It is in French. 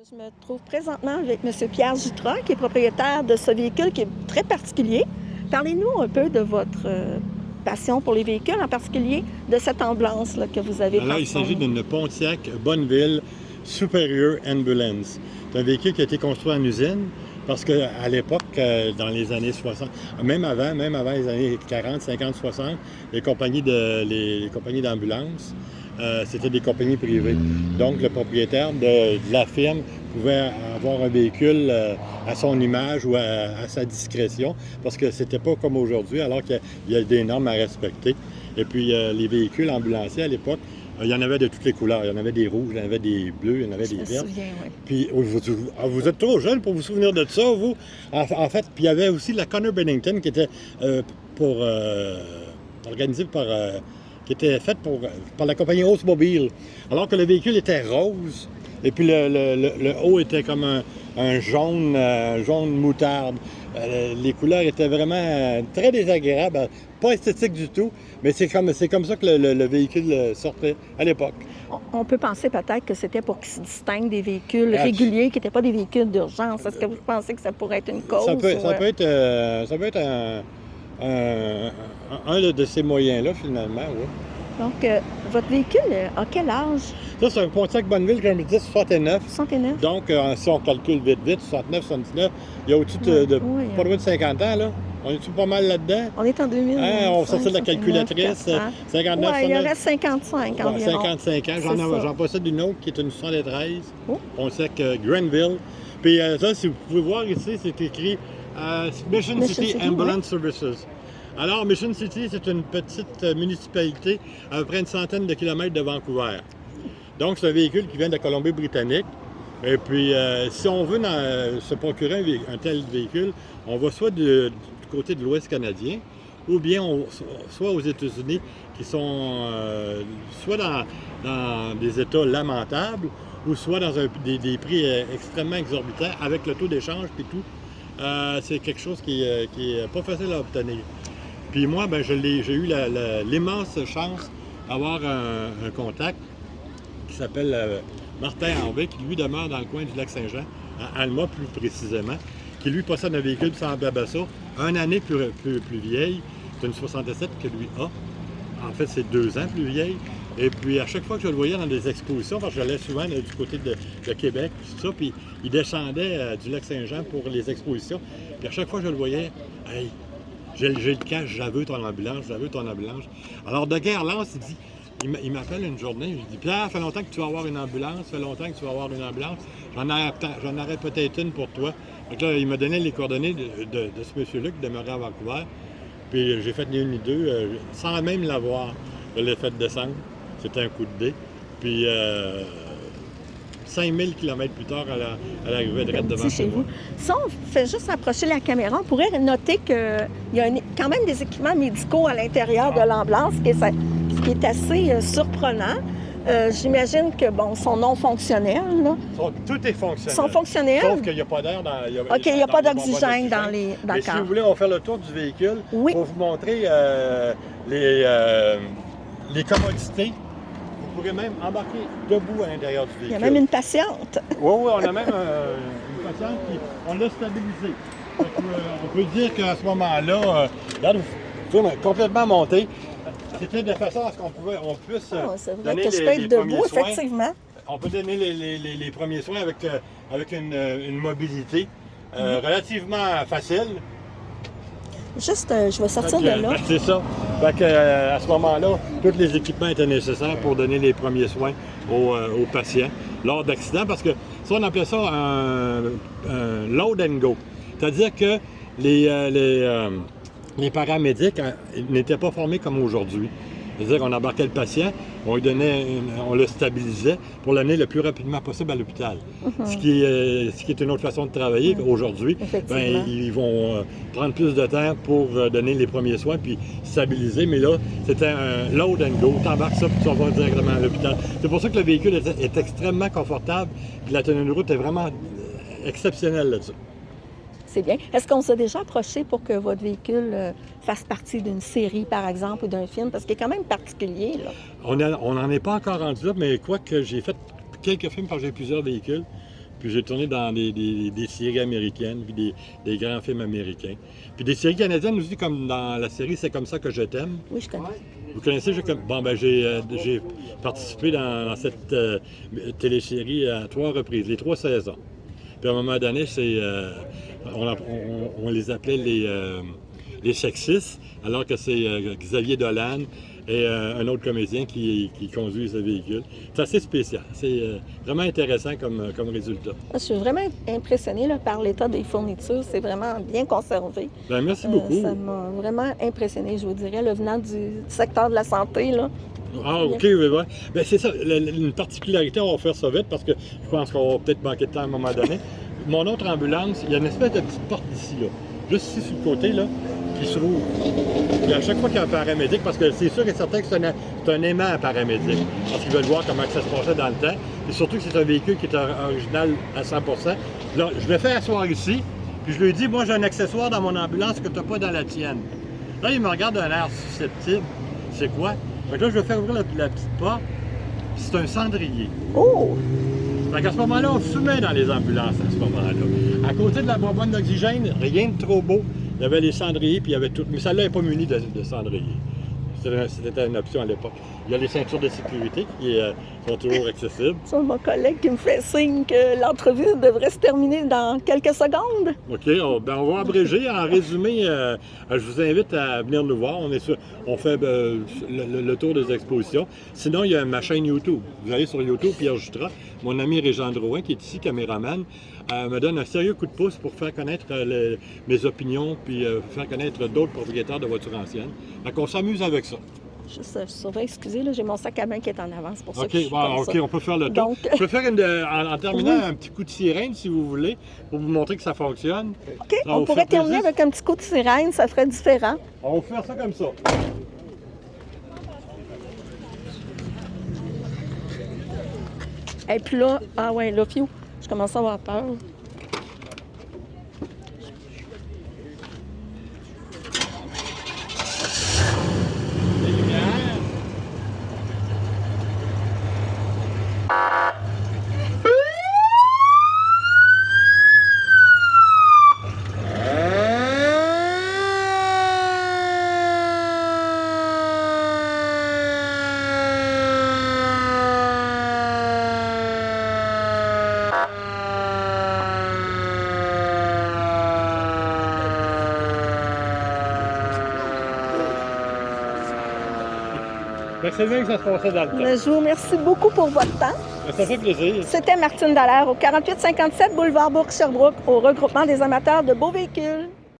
Je me trouve présentement avec M. Pierre Jutras, qui est propriétaire de ce véhicule qui est très particulier. Parlez-nous un peu de votre passion pour les véhicules, en particulier de cette ambulance là, que vous avez. Alors, il s'agit d'une Pontiac Bonneville Superior Ambulance. C'est un véhicule qui a été construit en usine parce qu'à l'époque, dans les années 60, même avant les années 40, 50, 60, les compagnies d'ambulance, c'était des compagnies privées. Donc, le propriétaire de la firme pouvait avoir un véhicule à son image ou à sa discrétion, parce que c'était pas comme aujourd'hui, alors qu'il y a des normes à respecter. Et puis, les véhicules ambulanciers à l'époque, il y en avait de toutes les couleurs. Il y en avait des rouges, il y en avait des bleus, il y en avait des verts. Puis, vous êtes trop jeune pour vous souvenir de ça, vous. En fait, puis il y avait aussi la Connor Bennington qui était organisée qui était faite par la compagnie Oldsmobile. Alors que le véhicule était rose, et puis le haut était comme un jaune moutarde. Les couleurs étaient vraiment très désagréables, pas esthétiques du tout, mais c'est comme ça que le véhicule sortait à l'époque. On peut penser peut-être que c'était pour qu'ils se distinguent des véhicules réguliers, qui n'étaient pas des véhicules d'urgence. Est-ce que vous pensez que ça pourrait être une cause? Ça peut être un de ces moyens-là, finalement, oui. Donc, votre véhicule a quel âge? Ça, c'est un Pontiac Bonneville, comme je dis, 69. 69? Donc, si on calcule vite, 69, 79, il y a au-dessus pas loin de 50 ans, là. On est-tu pas mal là-dedans? On est en 2000. On sortait de la calculatrice. 59, il en reste 55 environ. 55 ans. J'en possède une autre qui est une 73. Oh. Pontiac Granville. Puis ça, si vous pouvez voir ici, c'est écrit Mission City Ambulance Services. Alors, Mission City, c'est une petite municipalité à peu près une centaine de kilomètres de Vancouver. Donc, c'est un véhicule qui vient de Colombie-Britannique. Et puis, si on veut se procurer un tel véhicule, on va soit du côté de l'Ouest canadien, ou bien soit aux États-Unis, qui sont soit dans des états lamentables, ou soit dans des prix extrêmement exorbitants, avec le taux d'échange et tout. C'est quelque chose qui est pas facile à obtenir. Puis moi, j'ai eu l'immense chance d'avoir un contact qui s'appelle Martin Harvey, qui lui demeure dans le coin du Lac-Saint-Jean, à Alma plus précisément, qui lui possède un véhicule semblable à ça, une année plus vieille, c'est une 67 que lui a. En fait, c'est 2 ans plus vieille. Et puis, à chaque fois que je le voyais dans des expositions, parce que j'allais souvent du côté de Québec, tout ça, puis il descendait du Lac-Saint-Jean pour les expositions. Puis à chaque fois que je le voyais, hey, j'ai le cash, j'aveux ton ambulance. Alors, de guerre lance, il m'appelle une journée, je lui dis, Pierre, ça fait longtemps que tu vas avoir une ambulance, j'en aurais peut-être une pour toi. Donc là, il m'a donné les coordonnées de ce monsieur-là qui demeurait à Vancouver. Puis j'ai fait ni une ni deux, sans même l'avoir. Je l'ai fait descendre. C'était un coup de dé. Puis 5000 km plus tard, elle arrivait direct devant chez moi. Si on fait juste approcher la caméra, on pourrait noter qu'il y a quand même des équipements médicaux à l'intérieur de l'ambulance, ce qui est assez surprenant. J'imagine que, sont non fonctionnels. Là. Tout est fonctionnel. Ils sont fonctionnels? Sauf qu'il n'y a pas d'air dans... il n'y a pas d'oxygène dans les... Mais si vous voulez, on va faire le tour du véhicule pour vous montrer les commodités. Vous pourrez même embarquer debout à l'intérieur du véhicule. Il y a même une patiente. Oui, on a même une patiente on l'a stabilisée. On peut dire qu'à ce moment-là, regarde, vous pouvez complètement monter. C'était de façon à ce qu'on puisse donner les premiers soins. Effectivement. On peut donner les premiers soins avec une mobilité relativement facile. Juste, je vais sortir de là. C'est ça. Fait que, à ce moment-là, tous les équipements étaient nécessaires pour donner les premiers soins aux patients lors d'accidents, parce que ça, on appelait ça un load and go. C'est-à-dire que les paramédics n'étaient pas formés comme aujourd'hui. C'est-à-dire qu'on embarquait le patient, on le stabilisait pour l'amener le plus rapidement possible à l'hôpital. Ce qui est une autre façon de travailler aujourd'hui. Ils vont prendre plus de temps pour donner les premiers soins puis stabiliser. Mais là, c'était un load and go. Tu embarques ça puis tu vas directement à l'hôpital. C'est pour ça que le véhicule est extrêmement confortable. Puis la tenue de route est vraiment exceptionnelle là-dessus. C'est bien. Est-ce qu'on s'est déjà approché pour que votre véhicule fasse partie d'une série, par exemple, ou d'un film? Parce qu'il est quand même particulier, là. On n'en est pas encore rendu là, mais quoique j'ai fait quelques films parce que j'ai plusieurs véhicules. Puis j'ai tourné dans des séries américaines, puis des grands films américains. Puis des séries canadiennes aussi, comme dans la série C'est comme ça que je t'aime. Oui, je connais. Vous connaissez, j'ai participé dans cette télésérie à 3 reprises, les 3 saisons. Puis à un moment donné, on les appelait les sexistes, alors que c'est Xavier Dolan et un autre comédien qui conduit ce véhicule. C'est assez spécial. C'est vraiment intéressant comme résultat. Je suis vraiment impressionnée là, par l'état des fournitures. C'est vraiment bien conservé. Bien, merci beaucoup. Ça m'a vraiment impressionnée, je vous dirais, le venant du secteur de la santé. Là. Ah, OK, oui, ouais. Bien, c'est ça. Une particularité, on va faire ça vite parce que je pense qu'on va peut-être manquer de temps à un moment donné. Mon autre ambulance, il y a une espèce de petite porte ici, là. Juste ici sur le côté, là, qui se rouvre. Et à chaque fois qu'il y a un paramédic, parce que c'est sûr et certain que c'est un aimant paramédic, parce qu'ils veulent voir comment ça se passait dans le temps, et surtout que c'est un véhicule qui est original à 100%. Là, je l'ai fait asseoir ici, puis je lui ai dit, moi j'ai un accessoire dans mon ambulance que tu n'as pas dans la tienne. Là, il me regarde d'un air susceptible. C'est quoi? Fait que là, je vais faire ouvrir la petite porte, puis c'est un cendrier. Oh! Fait qu'à ce moment-là, on fumait dans les ambulances à ce moment-là. À côté de la bonbonne d'oxygène, rien de trop beau. Il y avait les cendriers, puis il y avait tout. Mais celle-là n'est pas munie de cendriers. C'était une option à l'époque. Il y a les ceintures de sécurité qui sont toujours accessibles. C'est mon collègue qui me fait signe que l'entrevue devrait se terminer dans quelques secondes. OK, on va abréger. En résumé, je vous invite à venir nous voir. On fait le tour des expositions. Sinon, il y a ma chaîne YouTube. Vous allez sur YouTube, Pierre Jutras. Mon ami Régent Drouin, qui est ici, caméraman, me donne un sérieux coup de pouce pour faire connaître mes opinions, puis faire connaître d'autres propriétaires de voitures anciennes. Donc, on s'amuse avec ça. Je surveille, excusez, là, j'ai mon sac à main qui est en avance pour ça. OK, on peut faire le tour. Donc, je peux faire en terminant un petit coup de sirène, si vous voulez, pour vous montrer que ça fonctionne. OK, on pourrait terminer avec un petit coup de sirène, ça ferait différent. On va faire ça comme ça. Et puis là, ah ouais, là, fiou, je commence à avoir peur. Les lumières. C'est bien que ça se passait dans le temps. Je vous remercie beaucoup pour votre temps. Ça fait plaisir. C'était Martine Dallaire au 4857 boulevard Bourg-Sherbrooke, au regroupement des amateurs de beaux véhicules.